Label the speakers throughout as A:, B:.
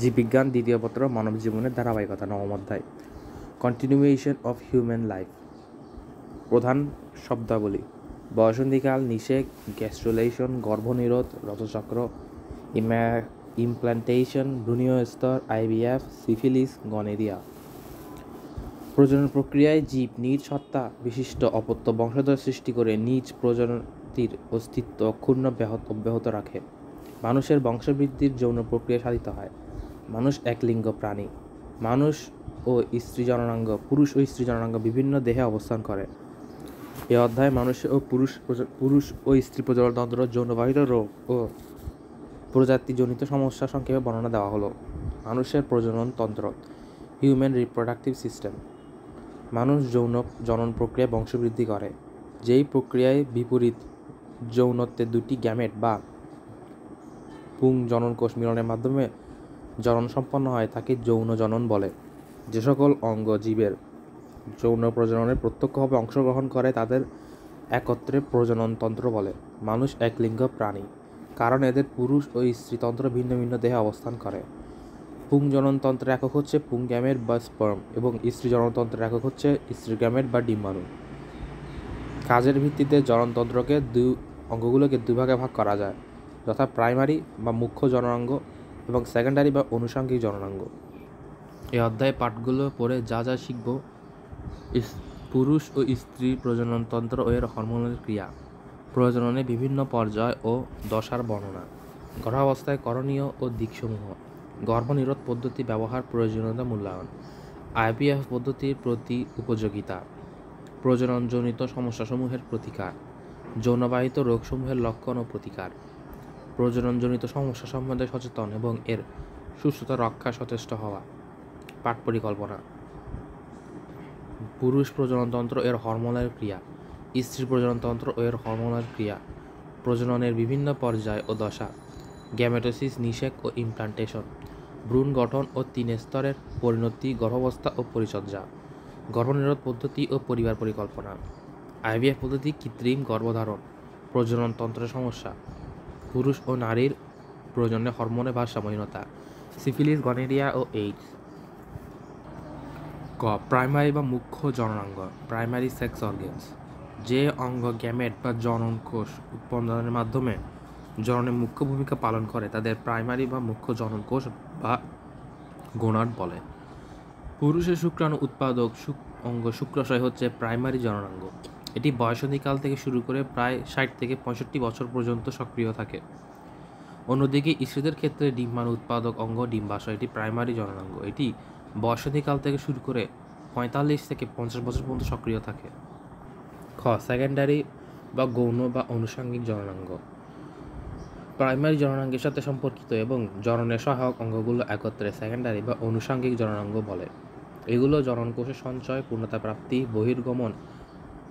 A: জীববিজ্ঞান দ্বিতীয় পত্র মানব জীবনের ধারাবাহিকতা নবম অধ্যায় কন্টিনিউয়েশন অফ হিউম্যান লাইফ। প্রধান শব্দাবলী: বয়সন্ধিকাল, নিষেক, গ্যাস্ট্রুলেশন, গর্ভনিরোধ, রজচক্র, ইমপ্ল্যান্টেশন, ভ্রূণীয় স্তর, আইভিএফ, সিফিলিস, গনেরিয়া। প্রজনন প্রক্রিয়ায় জীব নিজ সত্তা বিশিষ্ট অপত্য বংশধর সৃষ্টি করে নিজ প্রজাতির অস্তিত্ব অক্ষুণ্ণ অব্যাহত রাখে। মানুষের বংশবৃদ্ধির যৌন প্রক্রিয়া সাধিত হয়। মানুষ একলিঙ্গ প্রাণী। মানুষ ও স্ত্রী জননাঙ্গ, পুরুষ ও স্ত্রী জননাঙ্গ বিভিন্ন দেহে অবস্থান করে। এ অধ্যায়ে মানুষ ও পুরুষ ও স্ত্রী প্রজননতন্ত্র, যৌনবাহিত রোগ ও প্রজাতিজনিত সমস্যা সংক্ষেপে বর্ণনা দেওয়া হলো। মানুষের প্রজননতন্ত্র, হিউম্যান রিপ্রোডাক্টিভ সিস্টেম। মানুষ জনন প্রক্রিয়ায় বংশবৃদ্ধি করে। যেই প্রক্রিয়ায় বিপরীত যৌনত্বের দুটি গ্যামেট বা পুংজননকোষ মিলনের মাধ্যমে জনন সম্পন্ন হয় তাকে যৌন জনন বলে। যে সকল অঙ্গ জীবের যৌন প্রজননে প্রত্যক্ষভাবে অংশগ্রহণ করে তাদের একত্রে প্রজননতন্ত্র বলে। মানুষ একলিঙ্গ প্রাণী, কারণ এদের পুরুষ ও স্ত্রীতন্ত্র ভিন্ন ভিন্ন দেহে অবস্থান করে। পুংজননতন্ত্রের একক হচ্ছে পুংগ্যামেট বা স্পার্ম এবং স্ত্রী জননতন্ত্রের একক হচ্ছে স্ত্রী গ্যামেট বা ডিম্বাণু। কাজের ভিত্তিতে জননতন্ত্রকে অঙ্গগুলোকে দুই ভাগে ভাগ করা যায়, যথা প্রাইমারি বা মুখ্য জননাঙ্গ এবং সেকেন্ডারি বা আনুষঙ্গিক জননাঙ্গ। এই অধ্যায়ে পাঠগুলো পড়ে যা যা শিখব: পুরুষ ও স্ত্রী প্রজননতন্ত্র ও এর হরমোনাল ক্রিয়া, প্রজননে বিভিন্ন পর্যায় ও দশার বর্ণনা, গর্ভাবস্থায় করণীয় ও দিকসমূহ, গর্ভনিরোধ পদ্ধতি ব্যবহার প্রয়োজনীয়তা মূল্যায়ন, আইভিএফ পদ্ধতির প্রতি উপযোগিতা, প্রজননজনিত সমস্যাসমূহের প্রতিকার, যৌনবাহিত রোগসমূহের লক্ষণ ও প্রতিকার, প্রজননজনিত সমস্যা সম্বন্ধে সচেতন এবং এর সুস্থতা রক্ষা সচেষ্ট হওয়া। পাঠ পরিকল্পনা: পুরুষ প্রজননতন্ত্র এর হরমোনাল ক্রিয়া, স্ত্রী প্রজননতন্ত্র ও এর হরমোনাল ক্রিয়া, প্রজননের বিভিন্ন পর্যায় ও দশা, গ্যামেটোসিস, নিষেক ও ইমপ্লান্টেশন, ভ্রূণ গঠন ও 3 স্তরের পরিণতি, গর্ভাবস্থা ও পরিচর্যা, গর্ভনিরোধ পদ্ধতি ও পরিবার পরিকল্পনা, আইভিএফ পদ্ধতি, কৃত্রিম গর্ভধারণ, প্রজননতন্ত্রের সমস্যা, পুরুষ ও নারীর প্রজননে হরমোনের ভারসাম্যহীনতা, সিফিলিস, গনেরিয়া ও এইডস। প্রাইমারি বা মুখ্য জননাঙ্গ, প্রাইমারি সেক্স অর্গানস। যে অঙ্গ গ্যামেট বা জনন কোষ উৎপাদনের মাধ্যমে জননে মুখ্য ভূমিকা পালন করে তাদের প্রাইমারি বা মুখ্য জনন কোষ বা গোনাড বলে। পুরুষের শুক্রাণু উৎপাদক অঙ্গ শুক্রাশয় হচ্ছে প্রাইমারি জননাঙ্গ। এটি বয়সন্ধিকাল থেকে শুরু করে প্রায় 60 থেকে 65 বছর পর্যন্ত সক্রিয় থাকে। অন্যদিকে স্ত্রীদের ক্ষেত্রে ডিম্বাণু উৎপাদক অঙ্গ ডিম্বাশয়, এটি প্রাইমারি জননাঙ্গ। এটি বয়সন্ধিকাল থেকে শুরু করে 45 থেকে 50 বছর পর্যন্ত সক্রিয় থাকে। সেকেন্ডারি বা গৌণ বা আনুষঙ্গিক জননাঙ্গ। প্রাইমারি জননাঙ্গের সাথে সম্পর্কিত এবং জননের সহায়ক অঙ্গগুলো একত্রে সেকেন্ডারি বা আনুষঙ্গিক জননাঙ্গ বলে। এগুলো জননকোষের সঞ্চয়, পূর্ণতা প্রাপ্তি, বহির্গমন,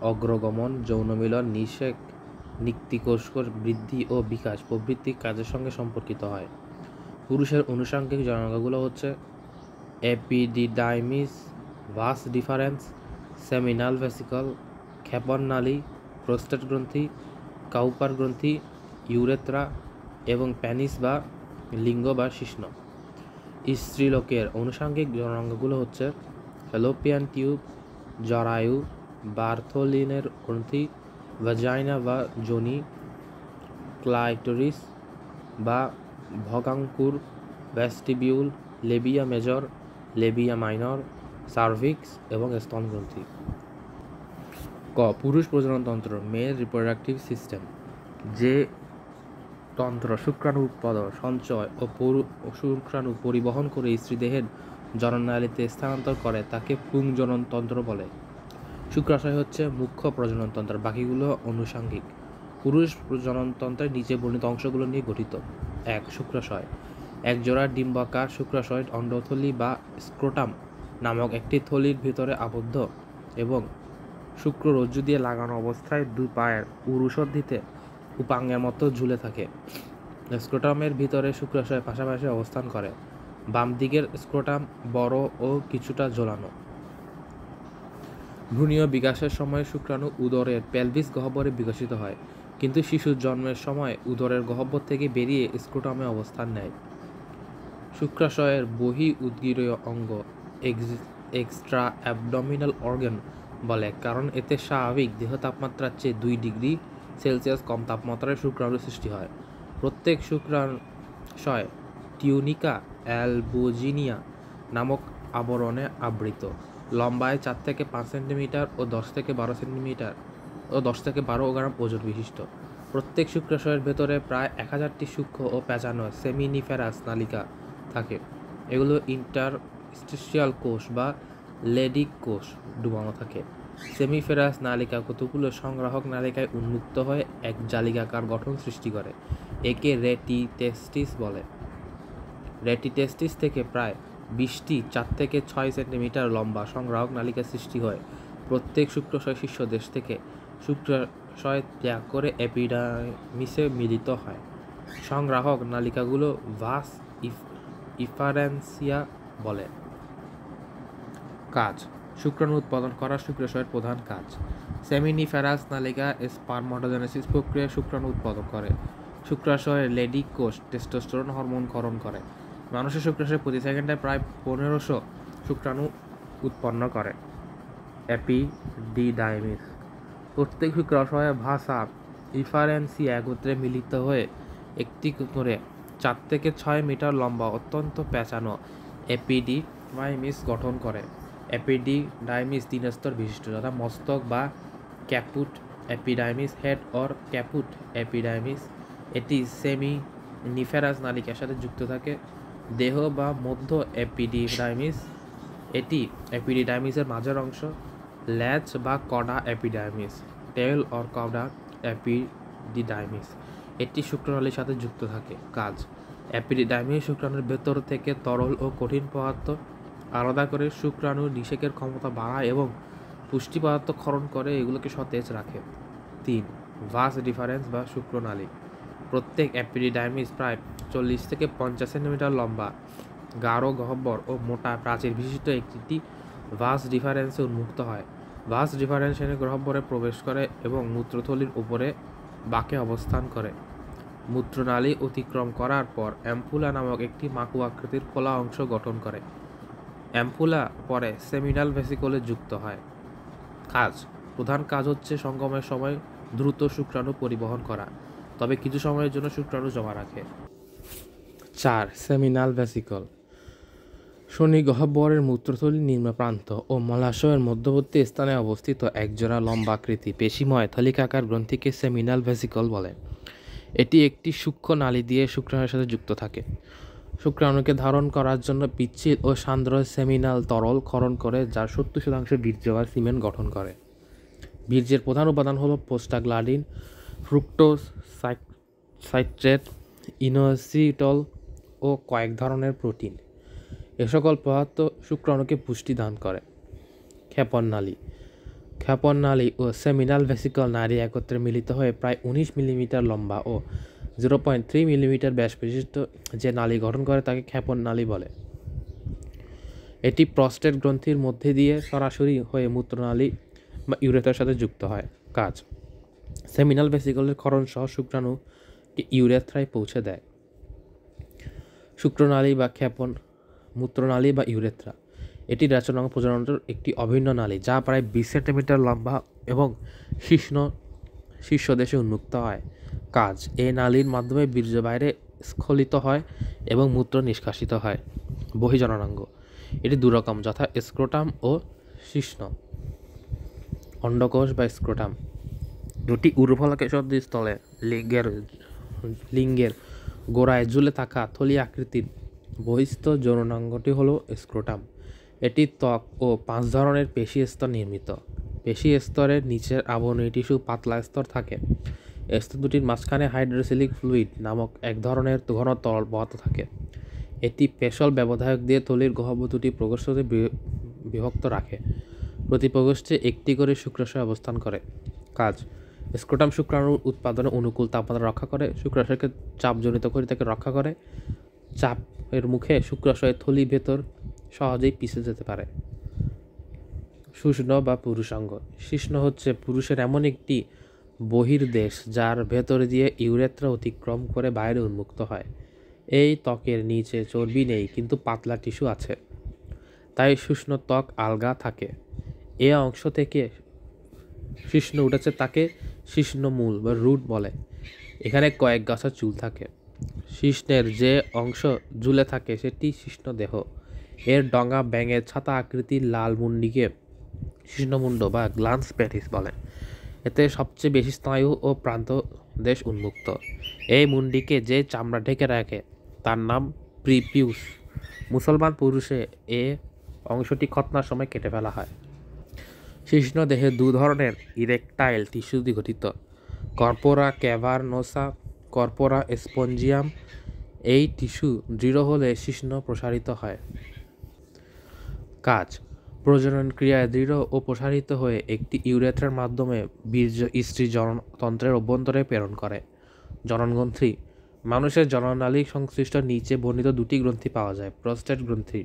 A: অগ্রগমন, যৌন মিলন, নিষেক, নিক্তিকোষ বৃদ্ধি ও বিকাশ প্রভৃতি কাজের সঙ্গে সম্পর্কিত হয়। পুরুষের আনুষঙ্গিক জননাঙ্গগুলো হচ্ছে epididymis, vas deferens, seminal vesicle, ক্ষেপণ নালী, প্রোস্টেট গ্রন্থি, কাউপার গ্রন্থি, ইউরেথ্রা এবং প্যানিস বা লিঙ্গ বা শিশ্ন। স্ত্রীলোকের আনুষঙ্গিক জননাঙ্গগুলো হচ্ছে ফ্যালোপিয়ান টিউব, জরায়ু, বার্থোলিনের গ্রন্থি, ভাজাইনা বা যোনি, ক্লাইটোরিস বা ভগাঙ্কুর, vestibule, labia major, labia minor, cervix এবং স্তন গ্রন্থি। পুরুষ প্রজননতন্ত্র, মেল রিপ্রোডাক্টিভ সিস্টেম। যে তন্ত্র শুক্রাণু উৎপাদন, সঞ্চয় ও শুক্রাণু পরিবহন করে স্ত্রীদেহের জননালীতে স্থানান্তর করে তাকে পুংজননতন্ত্র বলে। শুক্রাশয় হচ্ছে মুখ্য প্রজননতন্ত্র, বাকিগুলো আনুষঙ্গিক। পুরুষ প্রজননতন্ত্রের নিচে বর্ণিত অংশগুলো নিয়ে গঠিত। 1. শুক্রাশয়। এক জোড়া ডিম্বাকার শুক্রাশয় অন্ডথলি বা স্ক্রোটাম নামক একটি থলির ভিতরে আবদ্ধ এবং শুক্ররজ্জু দিয়ে লাগানো অবস্থায় দুই পায়ের উরুসন্ধিতে উপাঙ্গের মতো ঝুলে থাকে। স্ক্রোটামের ভিতরে শুক্রাশয় পাশাপাশি অবস্থান করে। বাম দিকের স্ক্রোটাম বড় ও কিছুটা ঝোলানো। ভ্রূণীয় বিকাশের সময় শুক্রাণু উদরের পেলভিস গহ্বরে বিকশিত হয়, কিন্তু শিশুর জন্মের সময় উদরের গহ্বর থেকে বেরিয়ে স্ক্রোটামে অবস্থান নেয়। শুক্রাশয়ের বহি উদগীরীয় অঙ্গ এক্সট্রা অ্যাবডোমিনাল অর্গান বলে, কারণ এতে স্বাভাবিক দেহ তাপমাত্রার চেয়ে 2 ডিগ্রি সেলসিয়াস কম তাপমাত্রায় শুক্রাণু সৃষ্টি হয়। প্রত্যেক শুক্রাশয় টিউনিকা অ্যালবুজিনিয়া নামক আবরণে আবৃত। লম্বায় 4 থেকে 5 সেন্টিমিটার ও 10 থেকে 12 গ্রাম ওজন বিশিষ্ট। প্রত্যেক শুক্রাশয়ের ভেতরে প্রায় 1000টি সূক্ষ্ম ও পেঁচানো সেমিনিফেরাস নালিকা থাকে। এগুলো ইন্টারস্টিশিয়াল কোষ বা লেডিক কোষ ডুবানো থাকে। সেমিফেরাস নালিকা কতগুলো সংগ্রাহক নালিকায় উন্মুক্ত হয়ে এক জালিকাকার গঠন সৃষ্টি করে। একে রেটিটেস্টিস বলে। রেটিটেস্টিস থেকে প্রায় 20টি 4 থেকে 6 সেন্টিমিটার লম্বা সংগ্রাহক নালিকা সৃষ্টি হয়। প্রত্যেক শুক্রাশয় শীর্ষ দেশ থেকে শুক্রাশয় ত্যাগ করে এপিডার্মিসে মিলিত হয়। সংগ্রাহক নালিকাগুলো ভাস ইফারেন্সিয়া বলে। কাজ: শুক্রাণু উৎপাদন করা শুক্রাশয়ের প্রধান কাজ। সেমিনিফেরাস নালিকা স্পারমাটোজেনেসিস প্রক্রিয়ায় শুক্রাণু উৎপাদন করে। শুক্রাশয়ের লেডিক কোষ টেস্টোস্টেরন হরমোন ক্ষরণ করে। মানুষের শুক্রাশয় প্রতি সেকেন্ডে প্রায় 1500 শুক্রাণু উৎপন্ন করে। এপিডিডাইমিস: প্রত্যেক শুক্রাশয়ে ভাসা ইফারেন্সিয়া একত্রে মিলিত হয়ে একটি করে 4 থেকে 6 মিটার লম্বা অত্যন্ত পেঁচানো এপিডিডাইমিস গঠন করে। এপিডিডাইমিস 3 স্তর বিশিষ্ট, যথা মস্তক বা ক্যাপুট এপিডাইমিস, হেড অর ক্যাপুট এপিডাইমিস। এটি সেমিনিফেরাস নালিকার সাথে যুক্ত থাকে। দেহ বা মধ্য এপিডিডাইমিস: এটি এপিডিডাইমিসের মাঝের অংশ। ল্যাচ বা কডা এপিডাইমিস, টেল অর কডা এপিডিডাইমিস। এটি শুক্রাণুর সাথে যুক্ত থাকে। কাজ: এপিডিডাইমিস শুক্রাণুর ভেতর থেকে তরল ও কঠিন পদার্থ আলাদা করে শুক্রাণুর নিষেকের ক্ষমতা বাড়ায় এবং পুষ্টি পদার্থ ক্ষরণ করে এগুলোকে সতেজ রাখে। 3. ভাস ডিফারেন্স বা শুক্রনালী: প্রত্যেক এপিডিডাইমিস প্রায় 40 থেকে 50 সেন্টিমিটার লম্বা, গাঢ় গহ্বর ও মোটা প্রাচীর বিশিষ্ট একটি ভাস ডিফারেন্সে উন্মুক্ত হয়। ভাস ডিফারেন্স গহ্বরে প্রবেশ করে এবং মূত্রথলির উপরে বাঁকে অবস্থান করে। মূত্রনালী অতিক্রম করার পর অ্যাম্পুলা নামক একটি মাকু আকৃতির খোলা অংশ গঠন করে। অ্যাম্পুলা পরে সেমিনাল ভেসিকলে যুক্ত হয়। কাজ: প্রধান কাজ হচ্ছে সঙ্গমের সময় দ্রুত শুক্রাণু পরিবহন করা, তবে কিছু সময়ের জন্য শুক্রাণু জমা রাখে। 4. সেমিনাল ভেসিকল: শনি গহ্বরের মূত্রথলির নিম্ন প্রান্ত ও মলাশয়ের মধ্যবর্তী স্থানে অবস্থিত একজোড়া লম্বাকৃতি পেশিময় থলিকাকার গ্রন্থিকে সেমিনাল ভেসিকল বলে। এটি একটি সূক্ষ্ম নালী দিয়ে শুক্রাণুর সাথে যুক্ত থাকে। শুক্রাণুকে ধারণ করার জন্য পিচ্ছিল ও সান্দ্র সেমিনাল তরল ক্ষরণ করে, যার 70% বীর্য বা সিমেন্ট গঠন করে। বীর্যের প্রধান উপাদান হলো প্রোস্টাগ্ল্যান্ডিন, ফ্রুক্টোজ, সাইট্রেট, ইনোসিটল ও কয়েক ধরনের প্রোটিন। এ সকল পদার্থ শুক্রাণুকে পুষ্টি দান করে। ক্ষেপণ নালী ও সেমিনাল ভেসিকল নালী একত্রে মিলিত হয়ে প্রায় 19 মিলিমিটার লম্বা ও 0.3 মিলিমিটার ব্যাস বিশিষ্ট যে নালী গঠন করে তাকে ক্ষেপণ নালী বলে। এটি প্রস্টেট গ্রন্থির মধ্যে দিয়ে সরাসরি হয়ে মূত্রনালী বা ইউরেথ্রার সাথে যুক্ত হয়। কাজ: সেমিনাল ভেসিকলের ক্ষরণ সহ শুক্রাণুকে ইউরেথ্রায় পৌঁছে দেয়। শুক্রনালী বা ক্ষেপণ মূত্রনালী বা ইউরেথ্রা: এটি রেচনাঙ্গ প্রজননের একটি অভিন্ন নালী, যা প্রায় 20 সেন্টিমিটার লম্বা এবং শীর্ষদেশে উন্মুক্ত হয়। কাজ: এই নালীর মাধ্যমে বীর্য বাইরে স্খলিত হয় এবং মূত্র নিষ্কাশিত হয়। বহিঃজননাঙ্গ: এটি দুরকম, যথা স্ক্রোটাম ও শিশ্ন। অন্ডকোষ বা স্ক্রোটাম: দুটি উর্বফলকের স্থলে লিঙ্গের গোড়ায় ঝুলে থাকা থলি আকৃতির বহিস্থ যৌনাঙ্গটি হল স্ক্রোটাম। এটি ত্বক ও 5 ধরনের পেশি স্তর নির্মিত। পেশি স্তরের নিচের আবরণী টিস্যু পাতলা স্তর থাকে। স্তর দুটির মাঝখানে হাইড্রোসিলিক ফ্লুইড নামক এক ধরনের ঘন তরল প্রবাহিত থাকে। এটি পেশল ব্যবধায়ক দিয়ে থলির গহ্বর দুটি প্রকোষ্ঠতে বিভক্ত রাখে। প্রতি প্রকোষ্ঠে একটি করে শুক্রাশয় অবস্থান করে। কাজ: স্ক্রোটাম শুক্রাণুর উৎপাদনে অনুকূল তাপমাত্রা রক্ষা করে, শুক্রাশয়কে চাপজনিত করে তাকে রক্ষা করে। চাপের মুখে শুক্রাশয়ের থলি ভেতর সহজেই পিছলে যেতে পারে। শুষ্ন বা পুরুষাঙ্গ: শিশ্ন হচ্ছে পুরুষের এমন একটি বহির্দেশ যার ভেতর দিয়ে ইউরেথ্রা অতিক্রম করে বাইরে উন্মুক্ত হয়। এই ত্বকের নিচে চর্বি নেই কিন্তু পাতলা টিস্যু আছে, তাই শুষ্ণ ত্বক আলগা থাকে। এ অংশ থেকে শিশ্ন উঠেছে তাকে শিশ্নমূল বা রুট বলে। এখানে কয়েক গাছা চুল থাকে। শিশ্নের যে অংশ ঝুলে থাকে সেটি শিশ্নদেহ। এর ডগা ব্যাঙের ছাতা আকৃতির লাল মুন্ডিকে শিশ্নমুণ্ড বা গ্ল্যান্স প্যাটিস বলে। এতে সবচেয়ে বেশি স্নায়ু ও প্রান্তদেশ উন্মুক্ত। এই মুন্ডিকে যে চামড়া ঢেকে রাখে তার নাম প্রিপিউস। মুসলমান পুরুষে এ অংশটি খতনার সময় কেটে ফেলা হয়। শিশ্ন দেহে দু ধরনের ইরেকটাইল টিস্যু দিয়ে গঠিত, কর্পোরা ক্যাভার্নোসা, কর্পোরা স্পঞ্জিয়াম। এই টিস্যু দৃঢ় হলে শিশ্ন প্রসারিত হয়। কাজ: প্রজনন ক্রিয়ায় দৃঢ় ও প্রসারিত হয়ে একটি ইউরেথ্রার মাধ্যমে বীর্য স্ত্রী জননতন্ত্রের অভ্যন্তরে প্রেরণ করে। জননগ্রন্থি: মানুষের জননালী সংশ্লিষ্ট নিচে বর্ণিত দুটি গ্রন্থি পাওয়া যায়। প্রোস্টেট গ্রন্থি: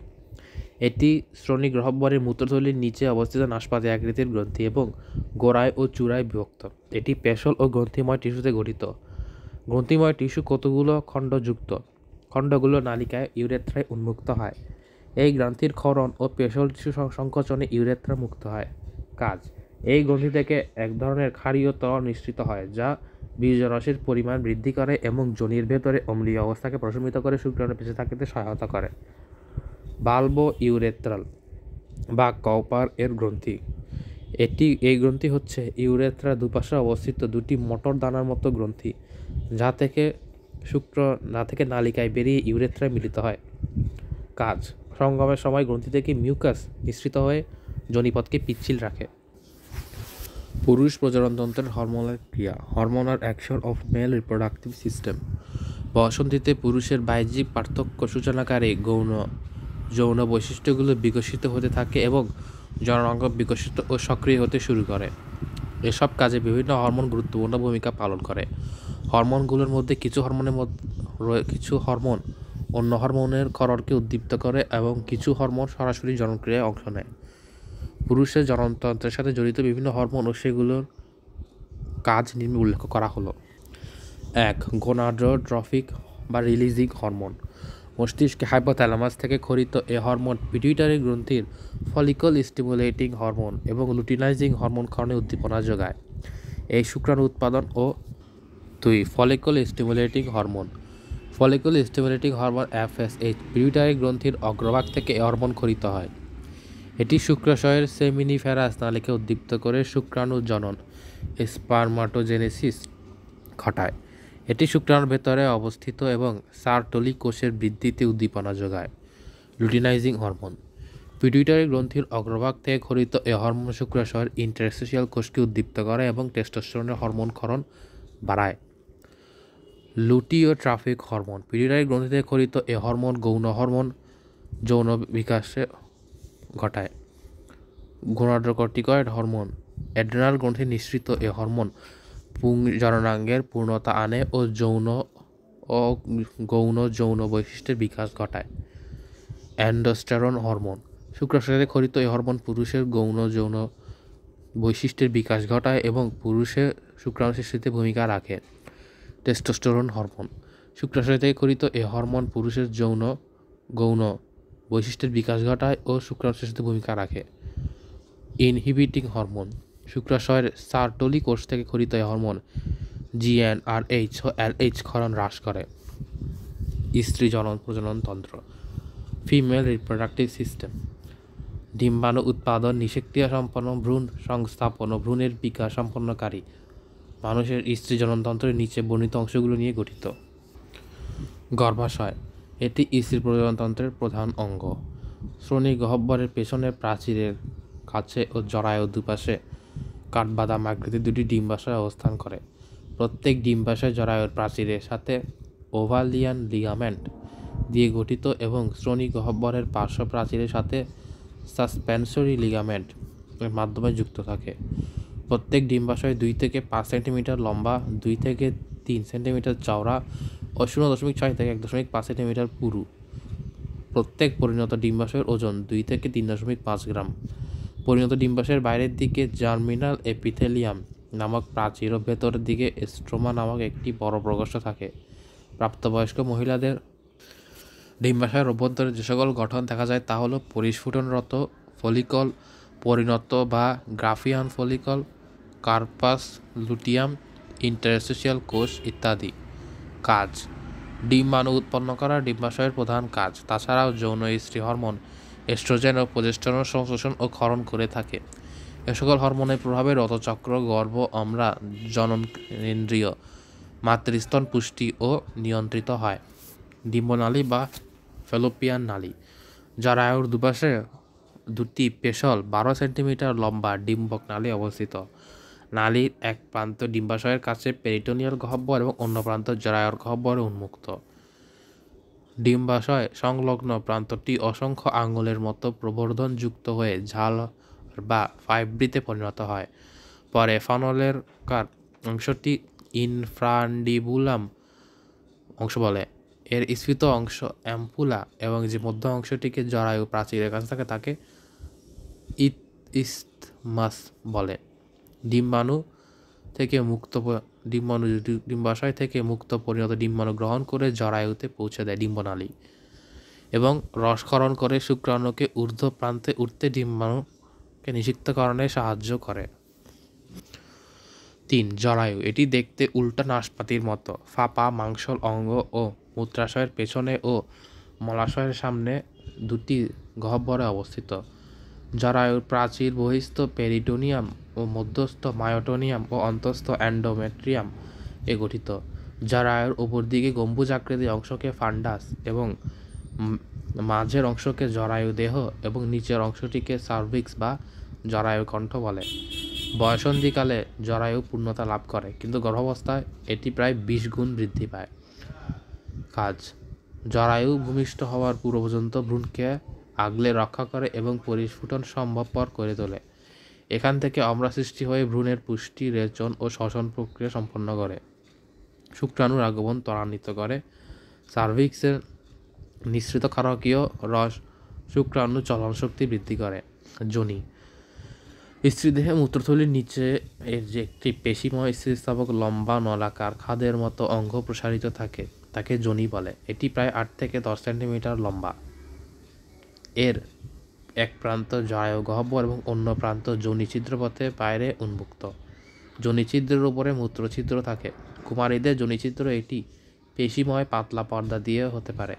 A: এটি শ্রোণীগহ্বরের মূত্রথলির নিচে অবস্থিত নাশপাতি আকৃতির গ্রন্থি এবং গোড়ায় ও চূড়ায় বিভক্ত। এটি পেশল ও গ্রন্থিময় টিস্যুতে গঠিত। গ্রন্থিময় টিস্যু কতগুলো খণ্ডযুক্ত। খণ্ডগুলো নালিকায় ইউরেথ্রায় উন্মুক্ত হয়। এই গ্রন্থির ক্ষরণ ও পেশল টিস্যু সংকোচনে ইউরেথ্রা মুক্ত হয়। কাজ: এই গ্রন্থি থেকে এক ধরনের ক্ষারীয় তরল নিঃসৃত হয় যা বীর্যরসের পরিমাণ বৃদ্ধি করে এবং যোনির ভেতরে অম্লীয় অবস্থাকে প্রশমিত করে শুক্রাণু বেঁচে থাকতে সহায়তা করে। বাল্বো ইউরেথ্রাল বা কপার এর গ্রন্থি: এই গ্রন্থি হচ্ছে ইউরেথ্রার দুপাশে অবস্থিত দুটি মটর দানার মতো গ্রন্থি যা থেকে নালিকায় বেরিয়ে ইউরেথ্রায় মিলিত হয়। কাজ: সঙ্গমের সময় গ্রন্থি থেকে মিউকাস নিঃসৃত হয়ে যোনিপথকে পিচ্ছিল রাখে। পুরুষ প্রজননতন্ত্রের হরমোনাল ক্রিয়া। Hormonal action of male reproductive system. বসন্তীতে পুরুষের বাহ্যিক পার্থক্য সূচনাকারী যৌন বৈশিষ্ট্যগুলো বিকশিত হতে থাকে এবং জননাঙ্গ বিকশিত ও সক্রিয় হতে শুরু করে। এসব কাজে বিভিন্ন হরমোন গুরুত্বপূর্ণ ভূমিকা পালন করে। হরমোনগুলোর মধ্যে কিছু হরমোন অন্য হরমোনের ক্ষরণকে উদ্দীপ্ত করে এবং কিছু হরমোন সরাসরি জননক্রিয়ায় অংশ নেয়। পুরুষের জননতন্ত্রের সাথে জড়িত বিভিন্ন হরমোন ও সেগুলোর কাজ নিম্নে উল্লেখ করা হলো। 1. গোনাডোট্রফিক বা রিলিজিং হরমোন। মস্তিষ্কে হাইপোথ্যালামাস থেকে ক্ষরিত এ হরমোন পিটুইটারি গ্রন্থির ফলিকল স্টিমুলেটিং হরমোন এবং লুটিনাইজিং হরমোন ক্ষরণে উদ্দীপনা যোগায়। এই শুক্রাণু উৎপাদন ও 2. Follicle stimulating hormone. Follicle stimulating hormone FSH pituitary গ্রন্থির অগ্রভাগ থেকে এ হরমোন ক্ষরিত হয়। এটি শুক্রাশয়ের সেমিনিফেরাস নালীকে উদ্দীপ্ত করে শুক্রাণু জনন স্পারমাটোজেনেসিস ঘটায়। এটি শুক্রাণুর ভেতরে অবস্থিত এবং সার্টোলি কোষের বৃদ্ধিতে উদ্দীপনা যোগায়। Luteinising hormone. পিটুইটারি গ্রন্থির অগ্রভাগ থেকে ক্ষরিত এ হরমোন শুক্রাশয়ের ইন্টারস্টিশিয়াল কোষকে উদ্দীপ্ত করে এবং টেস্টোস্টেরনের হরমোন ক্ষরণ বাড়ায়। লুটিওট্রফিক হরমোন। পিটুইটারি গ্রন্থি থেকে ক্ষরিত এ হরমোন যৌন বিকাশে ঘটায়। গোনাডোকর্টিকয়েড হরমোন। অ্যাড্রেনাল গ্রন্থি নিঃসৃত এ হরমোন জননাঙ্গের পূর্ণতা আনে ও গৌণ যৌন বৈশিষ্ট্যের বিকাশ ঘটায়। অ্যান্ডোস্টেরন হরমোন। শুক্রাশয়ে ক্ষরিত এই হরমোন পুরুষের গৌণ যৌন বৈশিষ্ট্যের বিকাশ ঘটায় এবং পুরুষের শুক্রাণু সৃষ্টিতে ভূমিকা রাখে। Testosterone hormone. শুক্রাশয় থেকে ক্ষরিত এই হরমোন পুরুষের গৌণ বৈশিষ্ট্যের বিকাশ ঘটায় ও শুক্রাণু সৃষ্টিতে ভূমিকা রাখে। Inhibiting hormone. শুক্রাশয়ের সার্টোলি কোষ থেকে ক্ষরিত এই হরমোন GnRH ও LH ক্ষরণ হ্রাস করে। স্ত্রী প্রজননতন্ত্র। Female reproductive system. ডিম্বাণু উৎপাদন, নিষেক্রিয়া সম্পন্ন, ভ্রূণ সংস্থাপন ও ভ্রূণের বিকাশ সম্পন্নকারী মানুষের স্ত্রী জননতন্ত্রের নিচে বর্ণিত অংশগুলো নিয়ে গঠিত। গর্ভাশয়। এটি স্ত্রী প্রজননতন্ত্রের প্রধান অঙ্গ। শ্রোণীগহ্বরের পেছনের প্রাচীরের কাছে ও জরায়ুর দুপাশে কাঠবাদাম আকৃতির দুটি ডিম্বাশয় অবস্থান করে। প্রত্যেক ডিম্বাশয় জরায়ুর প্রাচীরের সাথে ওভালিয়ান লিগামেন্ট দিয়ে গঠিত এবং শ্রোণীগহ্বরের পার্শ্ব প্রাচীরের সাথে সাসপেনসরি লিগামেন্ট এর মাধ্যমে যুক্ত থাকে। প্রত্যেক ডিম্বাশয় 2 থেকে 5 সেন্টিমিটার লম্বা, 2 থেকে 3 সেন্টিমিটার চওড়া ও 0.6 থেকে 1.5 সেন্টিমিটার পুরু। প্রত্যেক পরিণত ডিম্বাশয়ের ওজন 2 থেকে 3.5 গ্রাম। পরিণত ডিম্বাশয়ের বাইরের দিকে জার্মিনাল এপিথেলিয়াম নামক প্রাচীর ও ভেতরের দিকে স্ট্রোমা নামক একটি বড় প্রকোষ্ঠ থাকে। প্রাপ্তবয়স্ক মহিলাদের ডিম্বাশয়ের অভ্যন্তরে যে সকল গঠন দেখা যায় তা হলো পরিস্ফুটনরত ফলিকল, পরিণত বা গ্রাফিয়ান ফলিকল, কার্পাস লুটিয়াম, ইন্টারস্টিশিয়াল কোষ ইত্যাদি। কাজ: ডিম্বাণু উৎপন্ন করা ডিম্বাশয়ের প্রধান কাজ। তাছাড়াও যৌন স্ত্রী হরমোন এস্ট্রোজেন ও প্রজেস্টেরন সংশ্লেষণ ও ক্ষরণ করে থাকে। এ সকল হরমোনের প্রভাবে রতচক্র, গর্ভ, অমরা, জননেন্দ্রিয়, মাতৃস্তন পুষ্টি ও নিয়ন্ত্রিত হয়। ডিম্বনালী বা ফ্যালোপিয়ান নালী: জরায়ুর দুপাশে দুটি পেশল 12 সেন্টিমিটার লম্বা ডিম্বক নালী অবস্থিত। নালীর এক প্রান্ত ডিম্বাশয়ের কাছে পেরিটোনিয়াল গহ্বর এবং অন্য প্রান্ত জরায়ুর গহ্বরে উন্মুক্ত। ডিম্বাশয় সংলগ্ন প্রান্তটি অসংখ্য আঙুলের মতো প্রবর্ধনযুক্ত হয়ে ঝাল বা ফাইব্রিতে পরিণত হয়। পরে ফানলেরকার অংশটি ইনফ্রান্ডিবুলাম অংশ বলে। এর স্ফীত অংশ অ্যাম্পুলা এবং যে মধ্য অংশটিকে জরায়ু প্রাচীরের কাছে থাকে তাকে ইসথমাস বলে। ডিম্বাশয় থেকে মুক্ত পরিণত ডিম্বাণু গ্রহণ করে জরায়ুতে পৌঁছে দেয় ডিম্বনালী এবং রসক্ষরণ করে শুক্রাণুকে ঊর্ধ্ব প্রান্তে উঠতে ডিম্বাণুকে নিষিক্তকরণে সাহায্য করে। ৩. জরায়ু: এটি দেখতে উল্টা নাশপাতির মতো। ফাঁপা মাংসল অঙ্গ ও মূত্রাশয়ের পেছনে ও মলাশয়ের সামনে দুটি গহ্বরে অবস্থিত। জরায়ুর প্রাচীর বহিস্থ পেরিটোনিয়াম ও মধ্যস্থ মায়োটোনিয়াম ও অন্তঃস্থ এন্ডোমেট্রিয়াম এ গঠিত। জরায়ুর উপর দিকে গম্বুজাকৃতির অংশকে ফান্ডাস এবং মাঝের অংশকে জরায়ু দেহ এবং নিচের অংশটিকে সার্ভিক্স বা জরায়ু কণ্ঠ বলে। বয়সন্ধিকালে জরায়ু পূর্ণতা লাভ করে, কিন্তু গর্ভাবস্থায় এটি প্রায় 20 গুণ বৃদ্ধি পায়। কাজ: জরায়ু ভূমিষ্ঠ হওয়ার পূর্ব পর্যন্ত ভ্রূণকে আগলে রক্ষা করে এবং পরিস্ফুটন সম্ভবপর করে তোলে। এখান থেকে অমরা সৃষ্টি হয়ে ভ্রূণের পুষ্টি, রেচন ও শ্বসন প্রক্রিয়া সম্পন্ন করে। শুক্রাণুর আগমন ত্বরান্বিত করে। সার্ভিক্সের নিঃসৃত ক্ষারকীয় রস শুক্রাণু চলন শক্তি বৃদ্ধি করে। যোনি: স্ত্রীদেহে মূত্রথলির নিচে এর যে একটি পেশিময় স্থিতিস্থাপক লম্বা নলাকার খাদের মতো অঙ্গ প্রসারিত থাকে তাকে যোনি বলে। এটি প্রায় 8 থেকে 10 সেন্টিমিটার লম্বা। এর এক প্রান্ত জরায়ু গহ্বর এবং অন্য প্রান্ত যোনি ছিদ্রপথে বাইরে উন্মুক্ত। যোনিছিদ্রের উপরে মূত্রছিদ্র থাকে। কুমারীদের যোনিছিদ্র এটি পেশিময় পাতলা পর্দা দিয়ে হতে পারে।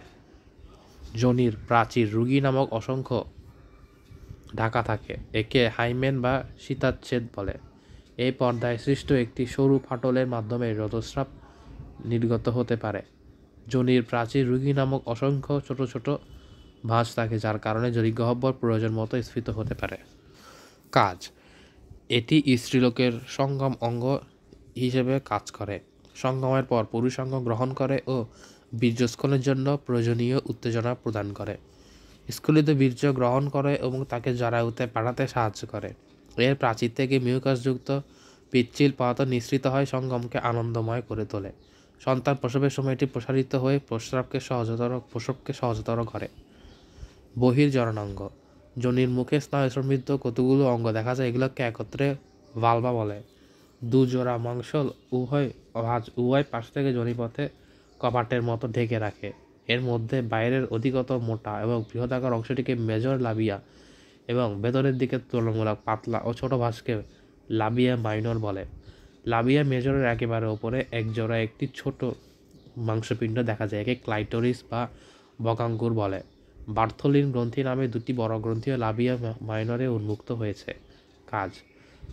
A: যোনির প্রাচীর রুগী নামক অসংখ্য ঢাকা থাকে। একে হাইমেন বা সীতাচ্ছেদ বলে। এই পর্দায় সৃষ্ট একটি সরু ফাটলের মাধ্যমে রক্তস্রাব নির্গত হতে পারে। যোনির প্রাচীর রুগী নামক অসংখ্য ছোট ছোট ভাঁজ থাকে, যার কারণে যোনি গহ্বর প্রয়োজন মতো স্ফীত হতে পারে। কাজ: এটি স্ত্রীলোকের সঙ্গম অঙ্গ হিসেবে কাজ করে। সঙ্গমের পর পুরুষাঙ্গ গ্রহণ করে ও বীর্যস্খলনের জন্য প্রয়োজনীয় উত্তেজনা প্রদান করে। স্খলিত বীর্য গ্রহণ করে এবং তাকে জরায়ুতে পাঠাতে সাহায্য করে। এর প্রাচীর থেকে মিউকাসযুক্ত পিচ্ছিল পদার্থ নিঃসৃত হয়, সঙ্গমকে আনন্দময় করে তোলে। সন্তান প্রসবের সময় এটি প্রসারিত হয়ে প্রসবকে সহজতর করে। বহির্জননাঙ্গ: যোনির মুখে স্নায়ু সমৃদ্ধ কতগুলো অঙ্গ দেখা যায়। এগুলোকে একত্রে ভালভা বলে। দুজোড়া মাংসল উভয় পাশ থেকে যোনিপথে কপাটের মতো ঢেকে রাখে। এর মধ্যে বাইরের অধিকতর মোটা এবং বৃহদাকার অংশটিকে মেজর লাবিয়া এবং ভেতরের দিকে তুলনামূলক পাতলা ও ছোট ভাঁজকে লাবিয়া মাইনর বলে। লাবিয়া মেজরের একেবারে ওপরে একজোড়া একটি ছোট মাংসপিণ্ড দেখা যায়। একে ক্লাইটোরিস বা বকাঙ্কুর বলে। বার্থোলিন গ্রন্থি নামে দুটি বড় গ্রন্থিও লাবিয়া মাইনরে উন্মুক্ত হয়েছে। কাজ: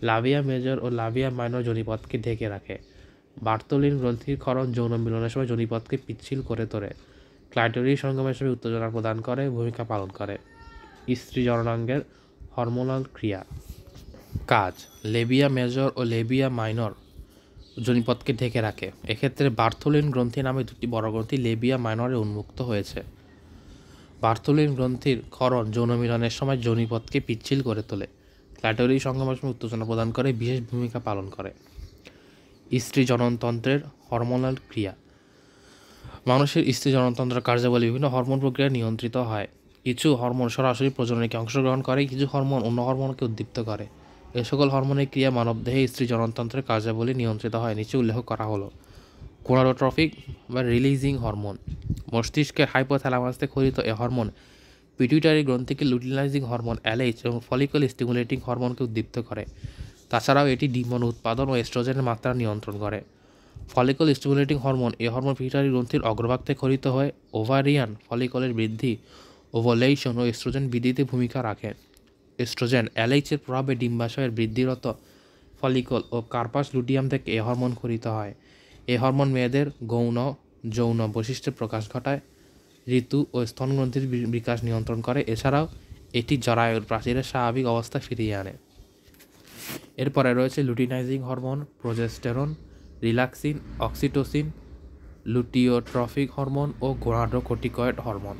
A: লাবিয়া মেজর ও লাবিয়া মাইনর যোনিপথকে ঢেকে রাখে। বার্থোলিন গ্রন্থির ক্ষরণ যৌন মিলনের সময় যোনিপথকে পিচ্ছিল করে তোলে। ক্লাইটোরিস সঙ্গমের সময় উত্তেজনা প্রদান করে ভূমিকা পালন করে। স্ত্রী জননাঙ্গের হরমোনাল ক্রিয়া। কাজ: লেবিয়া মেজর ও লেবিয়া মাইনর যোনিপথকে ঢেকে রাখে। এক্ষেত্রে বার্থোলিন গ্রন্থি নামে দুটি বড় গ্রন্থি লেবিয়া মাইনরে উন্মুক্ত হয়েছে। বার্থোলিন গ্রন্থির ক্ষরণ যৌন মিলনের সময় যোনিপথকে পিচ্ছিল করে তোলে। ক্লাইটোরিস সঙ্গমের সময় উত্তেজনা প্রদান করে বিশেষ ভূমিকা পালন করে। স্ত্রী জননতন্ত্রের হরমোনাল ক্রিয়া। মানুষের স্ত্রী জননতন্ত্রের কার্যাবলী বিভিন্ন হরমোন প্রক্রিয়া নিয়ন্ত্রিত হয়। কিছু হরমোন সরাসরি প্রজননকে অংশগ্রহণ করে, কিছু হরমোন অন্য হরমোনকে উদ্দীপ্ত করে। এই সকল হরমোনের ক্রিয়া মানবদেহে স্ত্রী জননতন্ত্রের কার্যাবলী নিয়ন্ত্রিত হয়। নিচে উল্লেখ করা হলো। গোনাডোট্রফিক বা রিলিজিং হরমোন। মস্তিষ্কের হাইপোথ্যালামাসে খরিত এ হরমোন পিটুইটারি গ্রন্থিকে লুটিনাইজিং হরমোন অ্যালএইচ এবং ফলিকল স্টিমুলেটিং হরমোনকে উদ্দীপ্ত করে। তাছাড়াও এটি ডিম্বাণু উৎপাদন ও এস্ট্রোজেনের মাত্রা নিয়ন্ত্রণ করে। ফলিকল স্টিমুলেটিং হরমোন এ হরমোন পিটুইটারি গ্রন্থির অগ্রভাগ থেকে খরিত হয়ে ওভারিয়ান ফলিকলের বৃদ্ধি, ওভুলেশন ও এস্ট্রোজেন বৃদ্ধিতে ভূমিকা রাখে। এস্ট্রোজেন অ্যালএইচের প্রভাবে ডিম্বাশয়ের বৃদ্ধিরত ফলিকল ও কার্পাস লুটিয়াম থেকে এ হরমোন খরিত হয়। এ হরমোন মেয়েদের যৌন বৈশিষ্ট্যের প্রকাশ ঘটায়, ঋতু ও স্তনগ্রন্থির বিকাশ নিয়ন্ত্রণ করে। এছাড়াও এটি জরায়ুর প্রাচীরের স্বাভাবিক অবস্থা ফিরিয়ে আনে। এরপরে রয়েছে luteinizing hormone, progesterone, relaxin, oxytocin, luteotrophic hormone ও গোনাডোকর্টিকয়েড হরমোন।